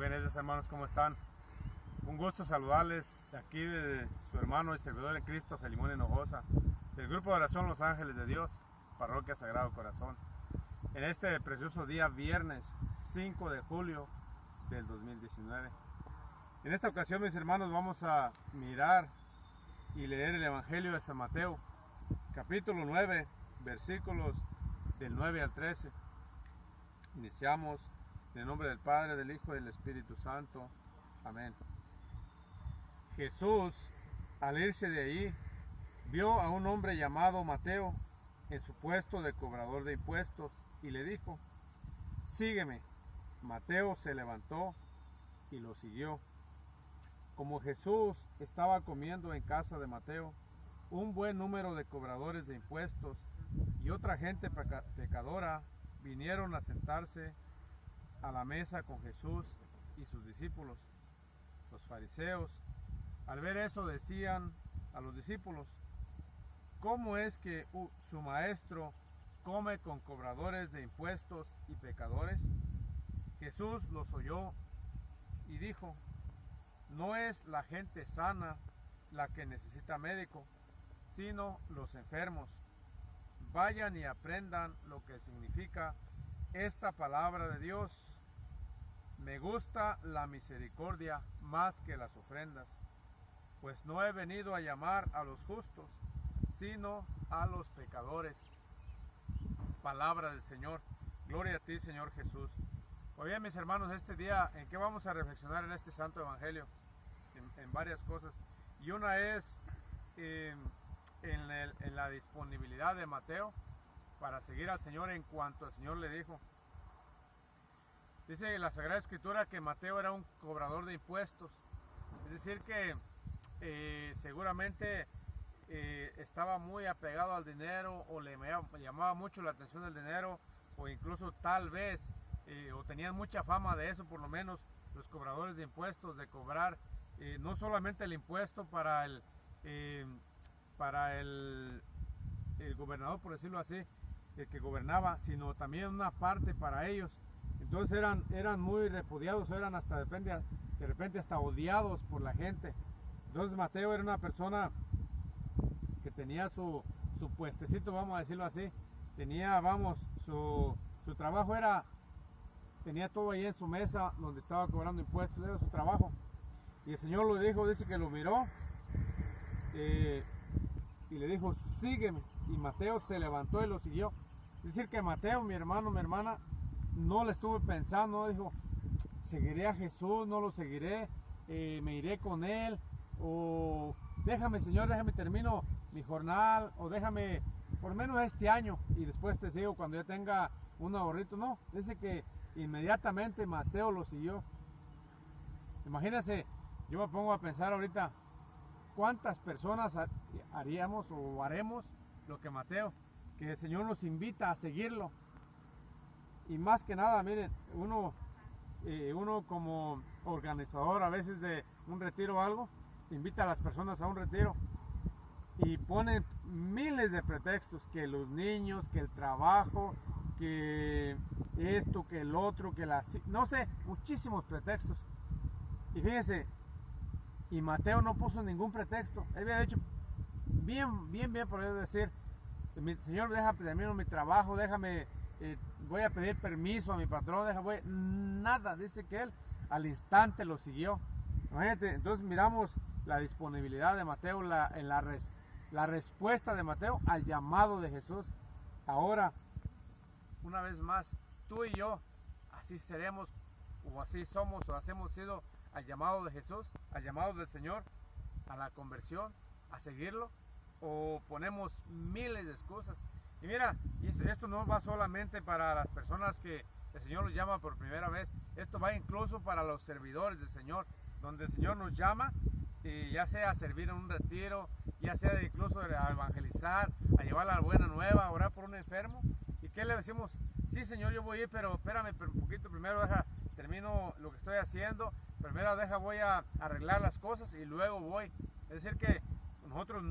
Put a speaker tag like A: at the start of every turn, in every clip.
A: Buenos hermanos, ¿cómo están? Un gusto saludarles aquí de su hermano y servidor en Cristo, Gelimón Hinojosa, del grupo de oración Los Ángeles de Dios, Parroquia Sagrado Corazón, en este precioso día viernes 5 de julio del 2019. En esta ocasión, mis hermanos, vamos a mirar y leer el Evangelio de San Mateo, capítulo 9, versículos del 9 al 13. Iniciamos en el nombre del Padre, del Hijo y del Espíritu Santo. Amén. Jesús, al irse de allí, vio a un hombre llamado Mateo en su puesto de cobrador de impuestos y le dijo: sígueme. Mateo se levantó y lo siguió. Como Jesús estaba comiendo en casa de Mateo, un buen número de cobradores de impuestos y otra gente pecadora vinieron a sentarse a la mesa con Jesús y sus discípulos. Los fariseos, al ver eso, decían a los discípulos: ¿cómo es que su maestro come con cobradores de impuestos y pecadores? Jesús los oyó y dijo: no es la gente sana la que necesita médico, sino los enfermos. Vayan y aprendan lo que significa esta palabra de Dios. Me gusta la misericordia más que las ofrendas, pues no he venido a llamar a los justos, sino a los pecadores. Palabra del Señor. Gloria a ti, Señor Jesús. Pues bien, mis hermanos, este día, ¿en qué vamos a reflexionar en este Santo Evangelio? En varias cosas. Y una es en la disponibilidad de Mateo para seguir al Señor en cuanto el Señor le dijo. Dice en la Sagrada Escritura que Mateo era un cobrador de impuestos. Es decir que seguramente estaba muy apegado al dinero, o le llamaba mucho la atención el dinero, o incluso tal vez o tenían mucha fama de eso, por lo menos los cobradores de impuestos, de cobrar no solamente el impuesto para el gobernador, por decirlo así, el que gobernaba, sino también una parte para ellos. Entonces eran muy repudiados, eran hasta de repente hasta odiados por la gente. Entonces Mateo era una persona que tenía su puestecito, vamos a decirlo así. Tenía, su trabajo tenía todo ahí en su mesa donde estaba cobrando impuestos, era su trabajo. Y el Señor lo dijo, dice que lo miró y le dijo: sígueme. Y Mateo se levantó y lo siguió. Es decir que Mateo, mi hermano, mi hermana, no le estuve pensando, no dijo: seguiré a Jesús, no lo seguiré, me iré con él, o déjame, Señor, déjame termino mi jornal, o déjame por lo menos este año y después te sigo cuando ya tenga un ahorrito. No, dice que inmediatamente Mateo lo siguió. Imagínense, yo me pongo a pensar ahorita, ¿cuántas personas haríamos o haremos lo que Mateo? Que el Señor nos invita a seguirlo. Y más que nada, miren, uno como organizador a veces de un retiro o algo, invita a las personas a un retiro y ponen miles de pretextos, que los niños, que el trabajo, que esto, que el otro, que no sé, muchísimos pretextos. Y fíjense, y Mateo no puso ningún pretexto. Él había dicho bien, por eso decir: Señor, déjame terminar mi trabajo, déjame, voy a pedir permiso a mi patrón, nada. Dice que él al instante lo siguió. Imagínate, entonces miramos la disponibilidad de Mateo, la respuesta de Mateo al llamado de Jesús. Ahora, una vez más, tú y yo, así seremos, o así somos, o así hemos sido al llamado de Jesús, al llamado del Señor, a la conversión, a seguirlo, o ponemos miles de excusas. Y mira, esto no va solamente para las personas que el Señor los llama por primera vez, esto va incluso para los servidores del Señor, donde el Señor nos llama, ya sea a servir en un retiro, ya sea incluso a evangelizar, a llevar la buena nueva, a orar por un enfermo. ¿Y qué le decimos? Sí, Señor, yo voy a ir, pero espérame un poquito, primero termino lo que estoy haciendo, primero voy a arreglar las cosas y luego voy. Es decir que nosotros,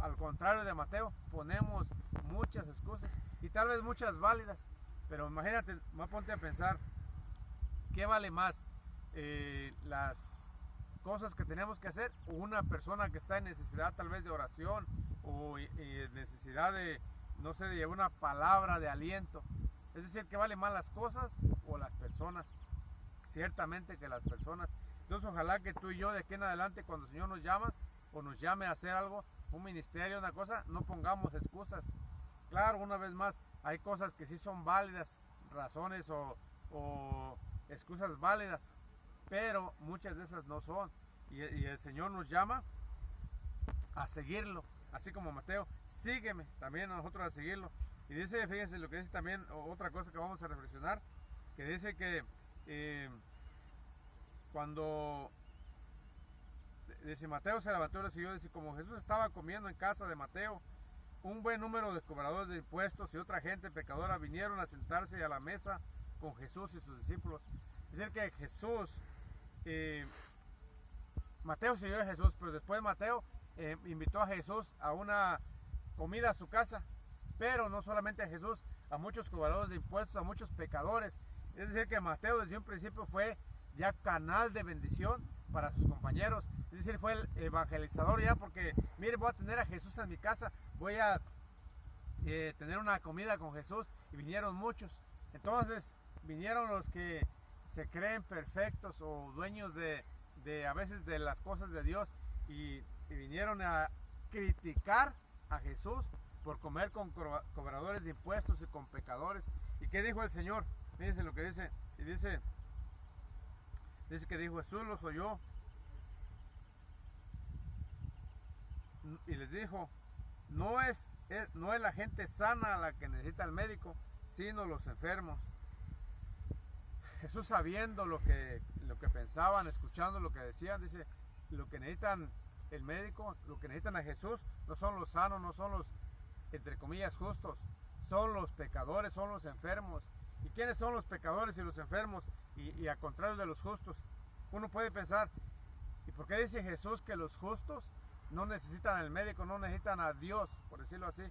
A: al contrario de Mateo, ponemos muchas excusas y tal vez muchas válidas, pero imagínate, ponte a pensar, ¿qué vale más? las cosas que tenemos que hacer, o una persona que está en necesidad tal vez de oración o necesidad de, no sé, de llevar una palabra de aliento. Es decir, que vale más las cosas o las personas. Ciertamente que las personas. Entonces ojalá que tú y yo de aquí en adelante, cuando el Señor nos llama o nos llame a hacer algo, un ministerio, una cosa, no pongamos excusas. Claro, una vez más, hay cosas que sí son válidas, razones o excusas válidas, pero muchas de esas no son. Y el Señor nos llama a seguirlo, así como Mateo, sígueme, también a nosotros a seguirlo. Y dice, fíjense lo que dice también, otra cosa que vamos a reflexionar, que dice que cuando dice Mateo se levantó y le siguió, dice, como Jesús estaba comiendo en casa de Mateo, un buen número de cobradores de impuestos y otra gente pecadora vinieron a sentarse a la mesa con Jesús y sus discípulos. Es decir, que Jesús, Mateo siguió a Jesús, pero después Mateo invitó a Jesús a una comida a su casa, pero no solamente a Jesús, a muchos cobradores de impuestos, a muchos pecadores. Es decir, que Mateo desde un principio fue ya canal de bendición para sus compañeros. Es decir, fue el evangelizador ya, porque mire, voy a tener a Jesús en mi casa, voy a tener una comida con Jesús, y vinieron muchos. Entonces vinieron los que se creen perfectos o dueños de a veces de las cosas de Dios, y vinieron a criticar a Jesús por comer con cobradores de impuestos y con pecadores. ¿Y qué dijo el Señor? Fíjense lo que dice, y dice que dijo, Jesús los oyó y les dijo, no es la gente sana la que necesita el médico, sino los enfermos. Jesús, sabiendo lo que pensaban, escuchando lo que decían, dice, lo que necesitan el médico, lo que necesitan a Jesús, no son los sanos, no son los, entre comillas, justos, son los pecadores, son los enfermos. ¿Y quiénes son los pecadores y los enfermos? Y a contrario de los justos, uno puede pensar, ¿y por qué dice Jesús que los justos no necesitan al médico, no necesitan a Dios, por decirlo así?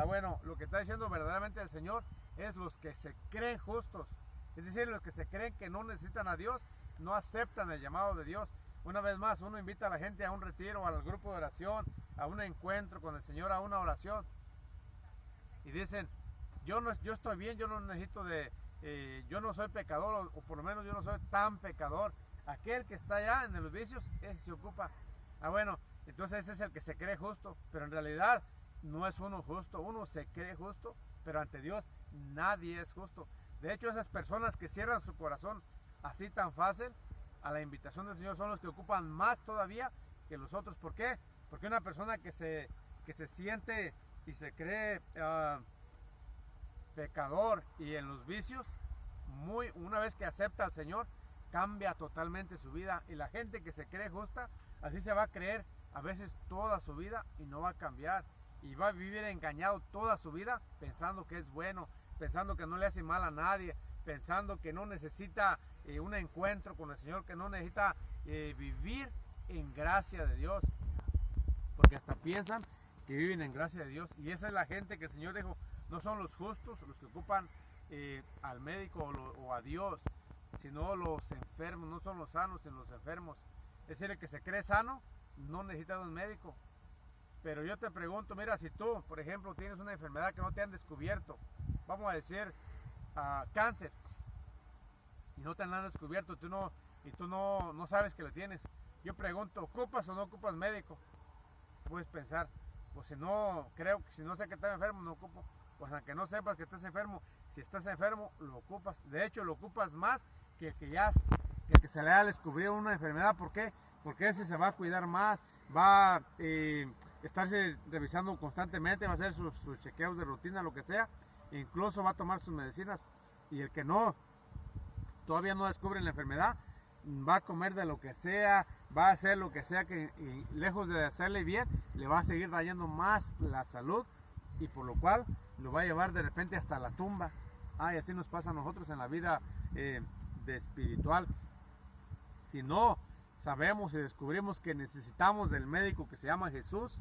A: Bueno, lo que está diciendo verdaderamente el Señor es los que se creen justos, es decir, los que se creen que no necesitan a Dios, no aceptan el llamado de Dios. Una vez más, uno invita a la gente a un retiro, al grupo de oración, a un encuentro con el Señor, a una oración, y dicen, yo estoy bien, yo no necesito yo no soy pecador, o por lo menos yo no soy tan pecador. Aquel que está allá en los vicios, ese se ocupa. Bueno, entonces ese es el que se cree justo, pero en realidad no es uno justo. Uno se cree justo, pero ante Dios nadie es justo. De hecho, esas personas que cierran su corazón así tan fácil a la invitación del Señor son los que ocupan más todavía que los otros. ¿Por qué? Porque una persona que se siente y se cree pecador y en los vicios, una vez que acepta al Señor, cambia totalmente su vida. Y la gente que se cree justa, así se va a creer a veces toda su vida y no va a cambiar, y va a vivir engañado toda su vida pensando que es bueno, pensando que no le hace mal a nadie, pensando que no necesita un encuentro con el Señor, que no necesita vivir en gracia de Dios, porque hasta piensan que viven en gracia de Dios. Y esa es la gente que el Señor dijo, no son los justos los que ocupan al médico o a Dios, sino los enfermos. No son los sanos, sino los enfermos. Es decir, el que se cree sano no necesita de un médico. Pero yo te pregunto, mira, si tú, por ejemplo, tienes una enfermedad que no te han descubierto, vamos a decir cáncer, y no te han descubierto, y tú no sabes que lo tienes, yo pregunto, ¿ocupas o no ocupas médico? Puedes pensar, pues si no sé que estás enfermo, no ocupo. Pues aunque no sepas que estás enfermo, si estás enfermo, lo ocupas. De hecho, lo ocupas más que el que se le ha descubrido una enfermedad. ¿Por qué? Porque ese se va a cuidar más, va a estarse revisando constantemente, va a hacer sus chequeos de rutina, lo que sea, e incluso va a tomar sus medicinas. Y el que todavía no descubre la enfermedad, va a comer de lo que sea, va a hacer lo que sea, que lejos de hacerle bien, le va a seguir dañando más la salud, y por lo cual lo va a llevar de repente hasta la tumba. Y así nos pasa a nosotros en la vida de espiritual. Si no sabemos y descubrimos que necesitamos del médico que se llama Jesús,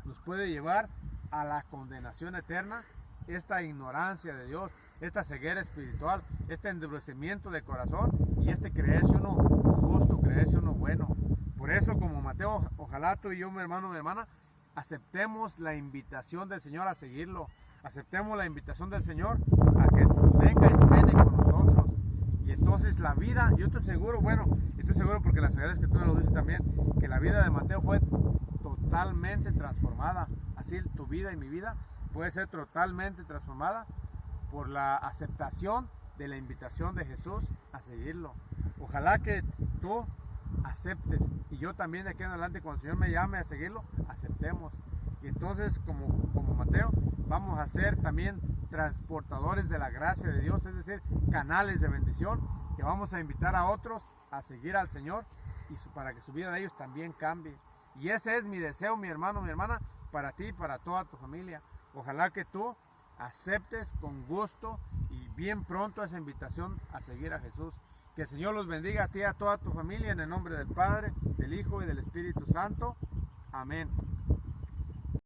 A: nos puede llevar a la condenación eterna, esta ignorancia de Dios, esta ceguera espiritual, este endurecimiento de corazón y este creerse uno justo, creerse uno bueno. Por eso, como Mateo, ojalá tú y yo, mi hermano, mi hermana, aceptemos la invitación del Señor a seguirlo. Aceptemos la invitación del Señor a que venga y cene con nosotros. Y entonces la vida, yo estoy seguro, porque la Sagrada Escritura lo dice también, que la vida de Mateo fue totalmente transformada. Así tu vida y mi vida puede ser totalmente transformada por la aceptación de la invitación de Jesús a seguirlo. Ojalá que tú aceptes, y yo también de aquí en adelante, cuando el Señor me llame a seguirlo, aceptemos. Y entonces, como Mateo, vamos a ser también transportadores de la gracia de Dios, es decir, canales de bendición, que vamos a invitar a otros a seguir al Señor y para que su vida de ellos también cambie. Y ese es mi deseo, mi hermano, mi hermana, para ti y para toda tu familia. Ojalá que tú aceptes con gusto y bien pronto esa invitación a seguir a Jesús. Que el Señor los bendiga a ti y a toda tu familia, en el nombre del Padre, del Hijo y del Espíritu Santo. Amén.